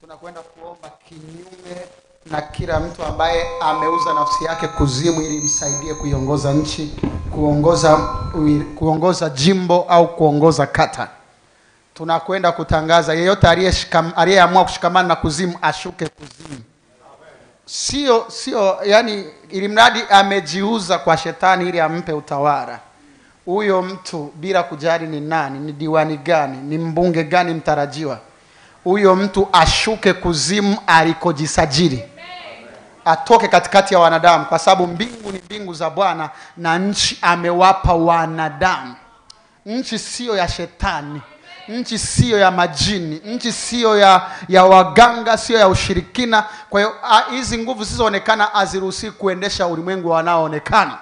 tunakwenda kuomba kinyume na kila mtu ambaye ameuza nafsi yake kuzimu ili msaidie kuiongoza nchi, kuongoza jimbo au kuongoza kata. Tunakwenda kutangaza yeyote aliyeamua kushikamana na kuzimu ashuke kuzimu. Sio yani ili mradi amejiuza kwa shetani ili ampe utawala. Huyo mtu bila kujali ni nani, ni diwani gani, ni mbunge gani mtarajiwa, huyo mtu ashuke kuzimu alikojisajili. Atoke katikati ya wanadamu, kwa sababu mbingu ni mbingu za Bwana na nchi amewapa wanadamu. Nchi sio ya shetani, nchi sio ya majini, nchi sio ya waganga, sio ya ushirikina. Kwa hiyo hizi nguvu zisizoonekana aziruhusi kuendesha ulimwengu wanaoonekana.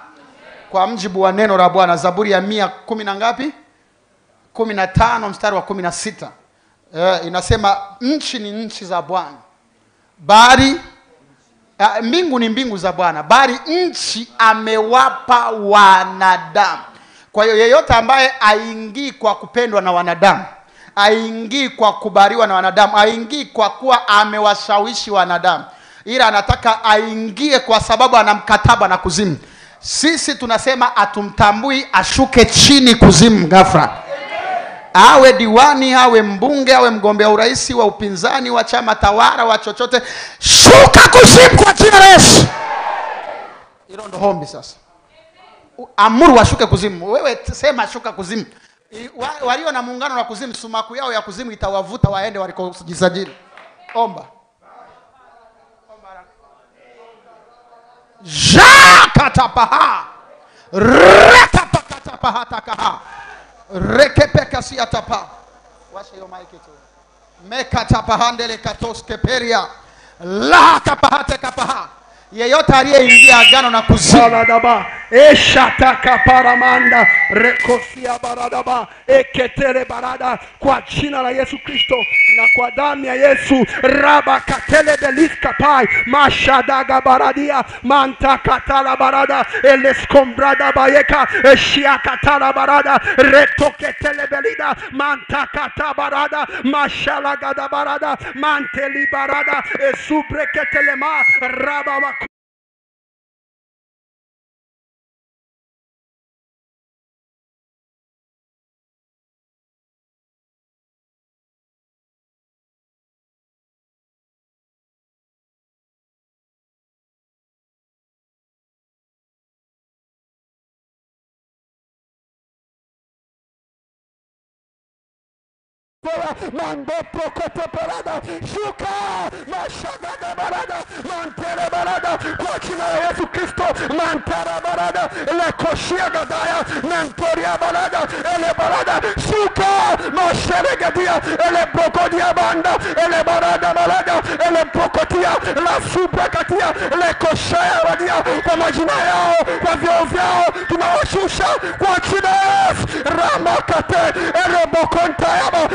Kwa mjibu wa neno la Bwana, Zaburi ya 110 na ngapi? 15 mstari wa 16. Inasema nchi ni nchi za Bwana, bali mbingu ni mbingu za Bwana, bali nchi amewapa wanadamu. Kwa hiyo yeyote ambaye aingii kwa kupendwa na wanadamu, aingii kwa kubariwa na wanadamu, aingii kwa kuwa amewashawishi wanadamu, ila anataka aingie kwa sababu ana mkataba na kuzimu, sisi tunasema atumtambui, ashuke chini kuzimu ghafla. Awe diwani, awe mbunge, awe mgombea urais wa upinzani, wa chama tawala, wa chochote, shuka kuzimu kwa jina la Yesu. Hilo ndo hombi sasa. Amuru washuke kuzimu. Wewe sema shuka kuzimu. Walio na muungano na kuzimu, sumaku yao ya kuzimu itawavuta waende walikojisajili. Omba. Jakatapaha. Rekapakatapaha takaha. Rekepeka siatapa. Washa hiyo mic tu. Mekatapahandele katoske peria. La kapahate kapaha. Yeyote aliyeingia agano na kuzimu, eshataka paramanda rekosia baradaba eketere barada, kwa jina la Yesu Kristo na kwa damu ya Yesu, raba katele deliska pai mashadaga baradia manta katala barada eleskombrada bayeka eshiakatala barada retoketele belida manta kata barada mashalagada barada manteli barada esubreketele ma raba. Mando prokote parada shuka mashagada barada mantere barada kwa jina la Yesu Kristo mantara barada le koshia gadaya nantoria barada ele barada shuka masheregadia ele prokodia banda ele barada barada ele prokotia la subrakatia le koshaya badia, kwa majina yao, kwa vyao vyao tunawashusha kwa jina la Yesu. Ramakate ele bokonta yaba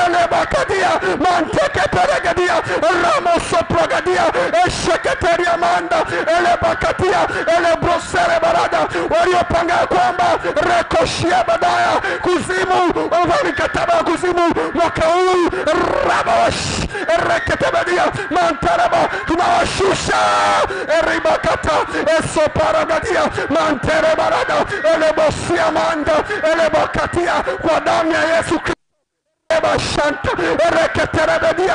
ele bakadia manteke peregadia ramo soprogadia esheketeria manda ele bakatia ele brosere barada, waliopanga kwamba rekoshia badaya kuzimu walikataba kuzimu mwaka huu rabash reketebadia mantaraba tunawashusha eribakata esoparagadia mantere barada ele bosia manda ele bakatia kwa damu ya Yesu Shanta reketerebadia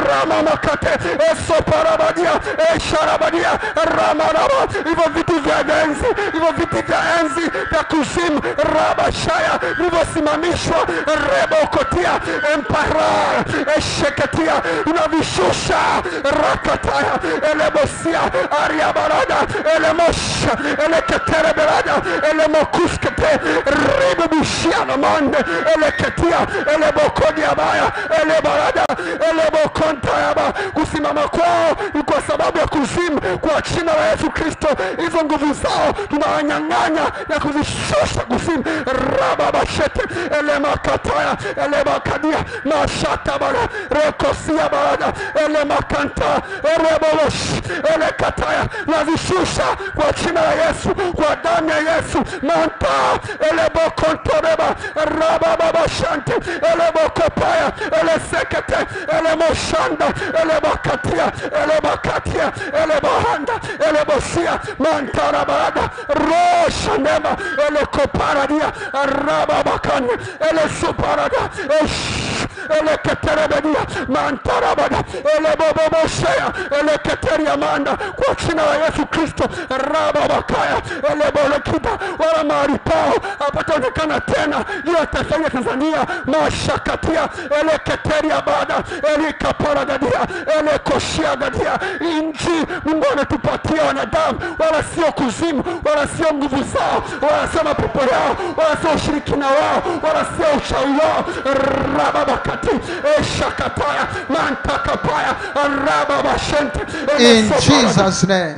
rama makate esoparabadia esharabadia rama rama, hivyo vitu vya enzi, hivyo vitu vya enzi vya kuzimu rabashaya vilivyosimamishwa rebokotia empara esheketia unavishusha rakataya elebosia aria barada elemosha eleketereberada elemokuskete ribubushiana mande eleketia eleboko diabaya ele barada ele bokonta yaba, kusimama kwao ni kwa sababu ya kuzimu kwa jina la Yesu Kristo. Hizo nguvu zao tunawanyang'anya na kuzishusha kuzimu. Rababashete elemakataya elemakadia mashata bara rekosia bara elemakanta rebosh elekataya, nazishusha kwa jina la Yesu, kwa damu ya Yesu. Manta elebokontoreba rababashante elebokopaya elesekete elemoshanda elebakatia elebakatia elebahanda elebosia mantara barada roshanema elekoparadia rababakanya elesuparada eleketerebedia mantarabada eleboboboshea eleketeria manda kwa jina la Yesu Kristo. Rababakaya elebolekita wala mahali pao hapataonekana tena juu ya taifa la Tanzania. Mashakatia eleketeria bada elikaparagadia elekoshiagadia. Inji Mungu anatupatia wanadamu, wala sio kuzimu, wala sio nguvu zao, wala sio mapepo yao, wala sio ushirikina wao, wala sio uchawi wao. Rababakati eshakataya mantakapaya rababashente. In Jesus' name.